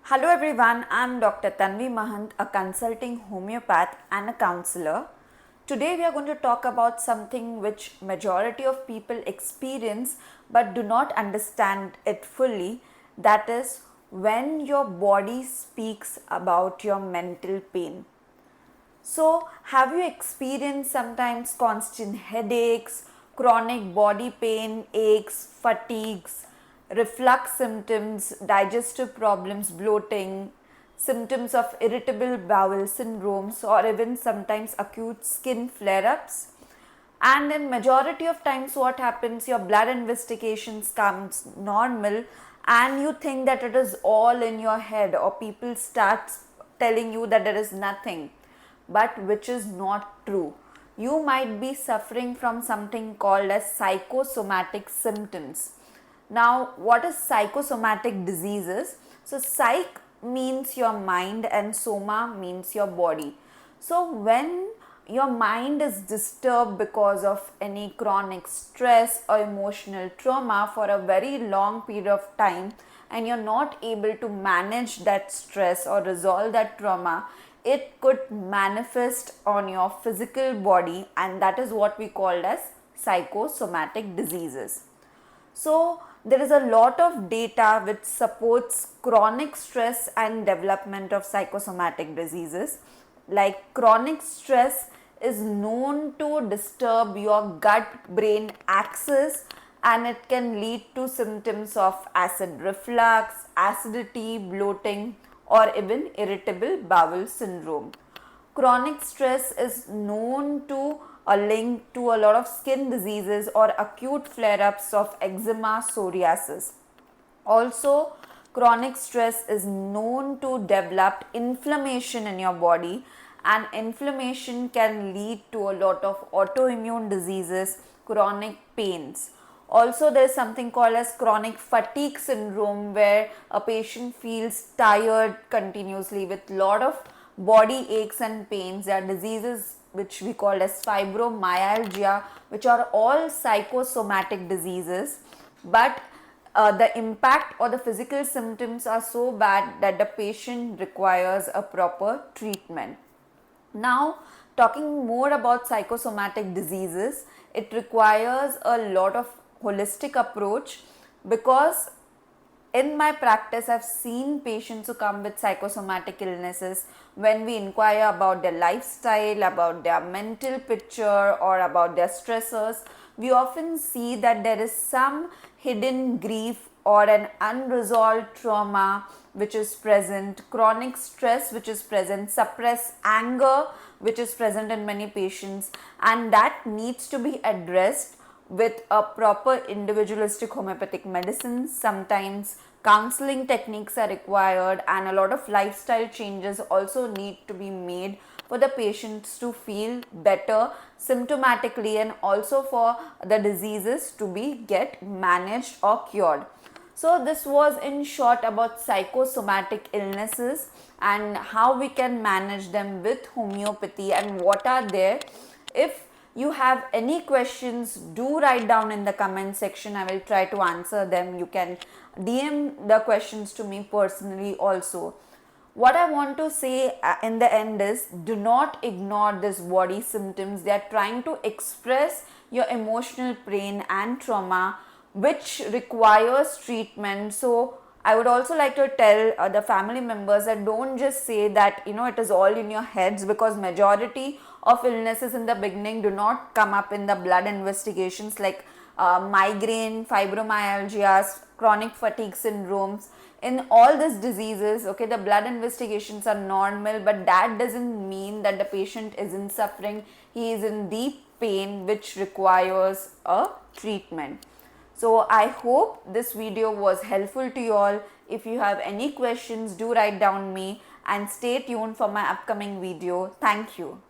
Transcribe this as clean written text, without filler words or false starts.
Hello everyone, I am Dr. Tanvi Mahant, a consulting homeopath and a counselor. Today we are going to talk about something which majority of people experience but do not understand it fully, that is when your body speaks about your mental pain. So, have you experienced sometimes constant headaches, chronic body pain, aches, fatigues, reflux symptoms, digestive problems, bloating, symptoms of irritable bowel syndromes, or even sometimes acute skin flare-ups? And in majority of times what happens, your blood investigations comes normal and you think that it is all in your head, or people start telling you that there is nothing, but which is not true. You might be suffering from something called as psychosomatic symptoms. Now, what is psychosomatic diseases? So, psych means your mind and soma means your body. So, when your mind is disturbed because of any chronic stress or emotional trauma for a very long period of time, and you're not able to manage that stress or resolve that trauma, it could manifest on your physical body, and that is what we call as psychosomatic diseases. So, there is a lot of data which supports chronic stress and development of psychosomatic diseases. Like chronic stress is known to disturb your gut brain axis, and it can lead to symptoms of acid reflux, acidity, bloating, or even irritable bowel syndrome. Chronic stress is known to link to a lot of skin diseases or acute flare-ups of eczema, psoriasis. Also, chronic stress is known to develop inflammation in your body, and inflammation can lead to a lot of autoimmune diseases, chronic pains. Also, there is something called as chronic fatigue syndrome, where a patient feels tired continuously with lot of body aches and pains. There are diseases which we call as fibromyalgia, which are all psychosomatic diseases, but the impact or the physical symptoms are so bad that the patient requires a proper treatment. Now, talking more about psychosomatic diseases, it requires a lot of holistic approach, because in my practice I've seen patients who come with psychosomatic illnesses. When we inquire about their lifestyle, about their mental picture, or about their stressors, we often see that there is some hidden grief or an unresolved trauma which is present, chronic stress which is present, suppressed anger which is present in many patients, and that needs to be addressed with a proper individualistic homeopathic medicine. Sometimes counseling techniques are required, and a lot of lifestyle changes also need to be made for the patients to feel better symptomatically, and also for the diseases to be get managed or cured. So this was in short about psychosomatic illnesses and how we can manage them with homeopathy and what are there. If you have any questions, do write down in the comment section. I will try to answer them. You can DM the questions to me personally also. What I want to say in the end is, do not ignore these body symptoms. They are trying to express your emotional pain and trauma which requires treatment. So I would also like to tell the family members that don't just say that it is all in your heads, because majority of illnesses in the beginning do not come up in the blood investigations, like migraine, fibromyalgia, chronic fatigue syndromes. In all these diseases, okay, the blood investigations are normal, but that doesn't mean that the patient isn't suffering. He is in deep pain which requires a treatment. So I hope this video was helpful to you all. If you have any questions, do write down me, and stay tuned for my upcoming video. Thank you.